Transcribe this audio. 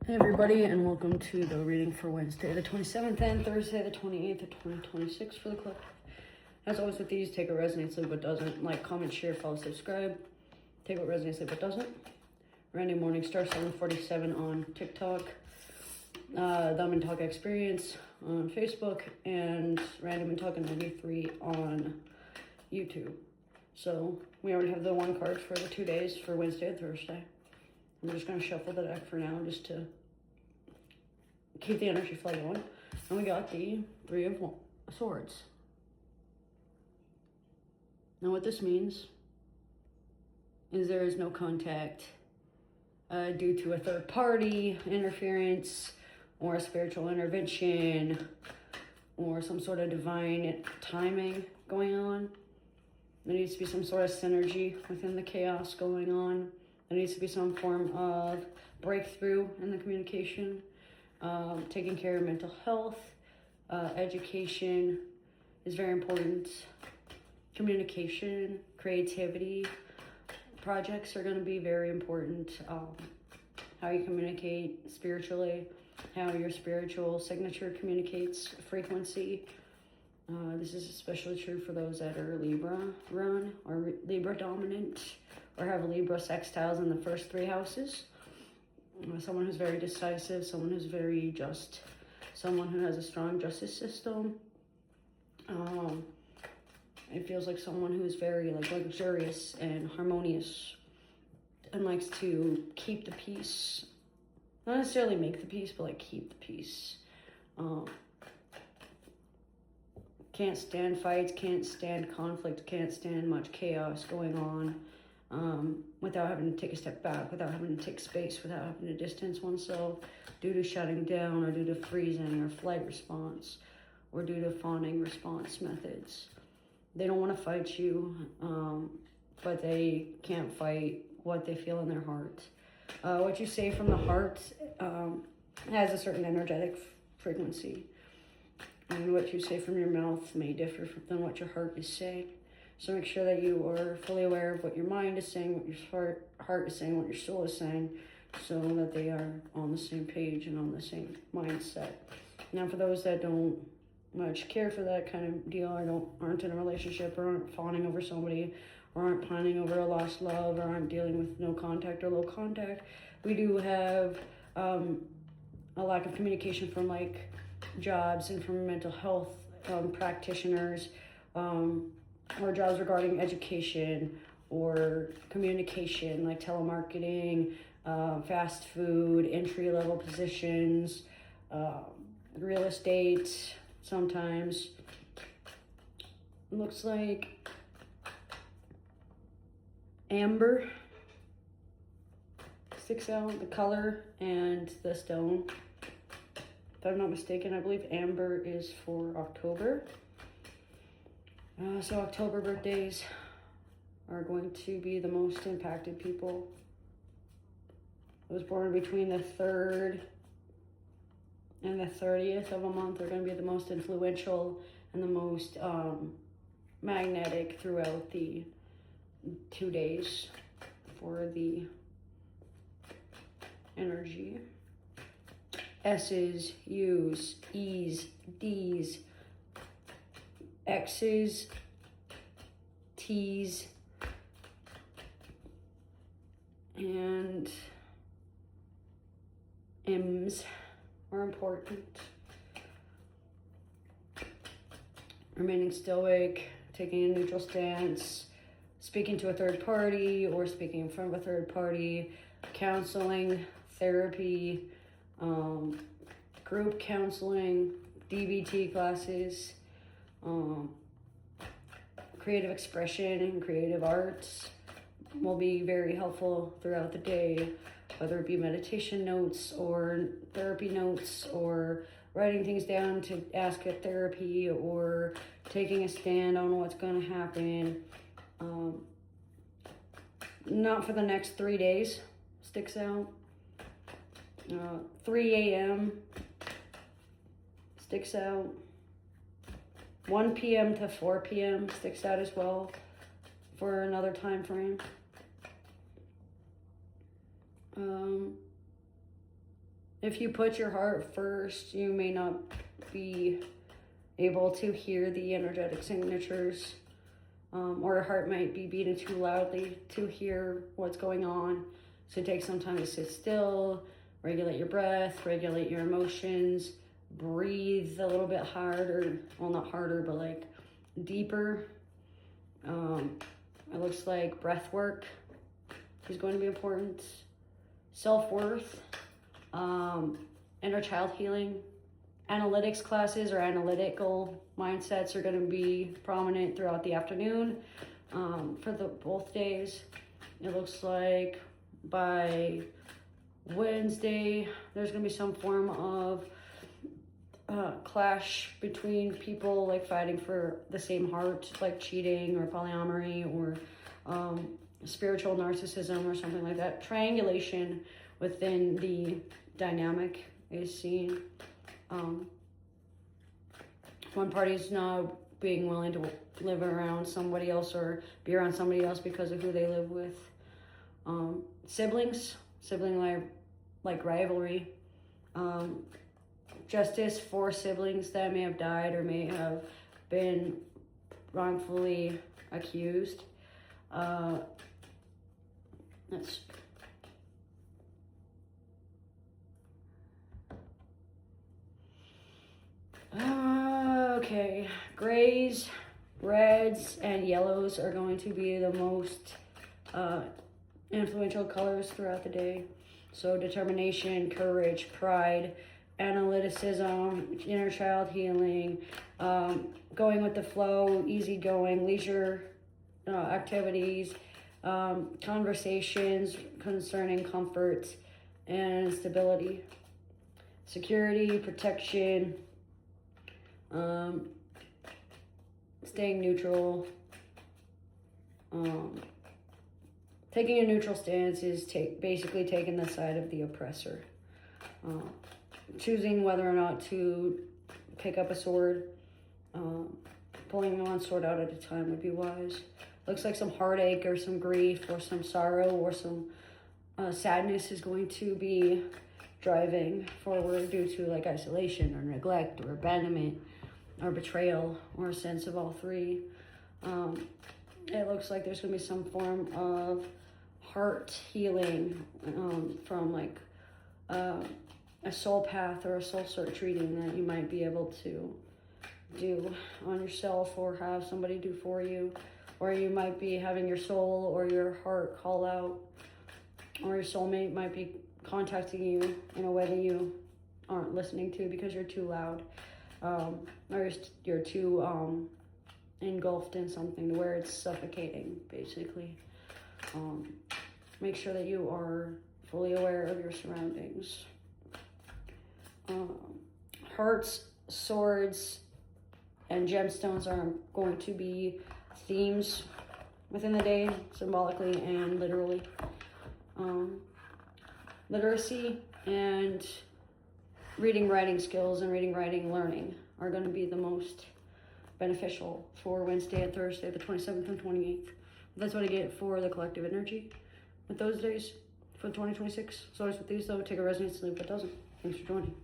Hey everybody, and welcome to the reading for Wednesday the 27th and Thursday the 28th of 2026 for the collective. As always with these, take what resonates, leave what doesn't. Like, comment, share, follow, subscribe. Take what resonates, leave what doesn't. Randy Morningstar 747 on TikTok. The I'm in Talk Experience on Facebook, and Random and Talk 93 on YouTube. So we already have the one card for the 2 days for Wednesday and Thursday. I'm just going to shuffle the deck for now just to keep the energy flow going. And we got the Three of Swords. Now what this means is there is no contact due to a third party interference or a spiritual intervention or some sort of divine timing going on. There needs to be some sort of synergy within the chaos going on. There needs to be some form of breakthrough in the communication, taking care of mental health, education is very important. Communication, creativity, projects are going to be very important. How you communicate spiritually, how your spiritual signature communicates frequency. This is especially true for those that are Libra run or Libra dominant, or have Libra sextiles in the first three houses. Someone who's very decisive, someone who's very just, someone who has a strong justice system. It feels like someone who's very luxurious and harmonious and likes to keep the peace. Not necessarily make the peace, but keep the peace. Can't stand fights, can't stand conflict, can't stand much chaos going on. Without having to take a step back, without having to take space, without having to distance oneself due to shutting down or due to freezing or flight response or due to fawning response methods. They don't want to fight you, but they can't fight what they feel in their heart. What you say from the heart has a certain energetic frequency, and what you say from your mouth may differ than what your heart is saying. So make sure that you are fully aware of what your mind is saying, what your heart is saying, what your soul is saying, so that they are on the same page and on the same mindset. Now, for those that don't much care for that kind of deal, or aren't in a relationship, or aren't fawning over somebody, or aren't pining over a lost love, or aren't dealing with no contact or low contact, we do have a lack of communication from jobs and from mental health practitioners, or jobs regarding education or communication, like telemarketing, fast food, entry-level positions, real estate sometimes. Looks like amber sticks out, the color and the stone. If I'm not mistaken, I believe amber is for October. So October birthdays are going to be the most impacted people. I was born between the 3rd and the 30th of a month are going to be the most influential and the most magnetic throughout the 2 days for the energy. S's, U's, E's, D's, X's, T's, and M's are important. Remaining stoic, taking a neutral stance, speaking to a third party or speaking in front of a third party, counseling, therapy, group counseling, DBT classes, creative expression and creative arts will be very helpful throughout the day, whether it be meditation notes or therapy notes or writing things down to ask at therapy or taking a stand on what's going to happen. Not for the next 3 days, sticks out. 3 a.m. sticks out. 1 p.m. to 4 p.m. sticks out as well for another time frame. if you put your heart first, you may not be able to hear the energetic signatures, or your heart might be beating too loudly to hear what's going on. So take some time to sit still, regulate your breath, regulate your emotions, breathe a little bit harder. Well, not harder, but like deeper. It looks like breath work is going to be important. Self-worth, inner child healing, analytics classes or analytical mindsets are going to be prominent throughout the afternoon for both days. It looks like by Wednesday there's going to be some form of clash between people, like fighting for the same heart, like cheating or polyamory or spiritual narcissism or something like that. Triangulation within the dynamic is seen. One party's not being willing to live around somebody else or be around somebody else because of who they live with. Sibling like rivalry. Justice for siblings that may have died or may have been wrongfully accused. Okay, grays, reds, and yellows are going to be the most influential colors throughout the day. So determination, courage, pride, analyticism, inner child healing, going with the flow, easygoing, leisure activities, conversations concerning comfort and stability, security, protection, staying neutral. Taking a neutral stance is basically taking the side of the oppressor. Choosing whether or not to pick up a sword, pulling one sword out at a time would be wise. Looks like some heartache or some grief or some sorrow or some sadness is going to be driving forward due to like isolation or neglect or abandonment or betrayal or a sense of all three. It looks like there's going to be some form of heart healing from like a soul path or a soul search reading that you might be able to do on yourself or have somebody do for you. Or you might be having your soul or your heart call out, or your soulmate might be contacting you in a way that you aren't listening to because you're too loud, or you're too engulfed in something to where it's suffocating, basically. Make sure that you are fully aware of your surroundings. Hearts, swords, and gemstones are going to be themes within the day, symbolically and literally. Literacy and reading, writing skills and reading, writing, learning are going to be the most beneficial for Wednesday and Thursday, the 27th and 28th. That's what I get for the collective energy with those days for 2026. So as with these though, take a resonance, leave what doesn't. Thanks for joining.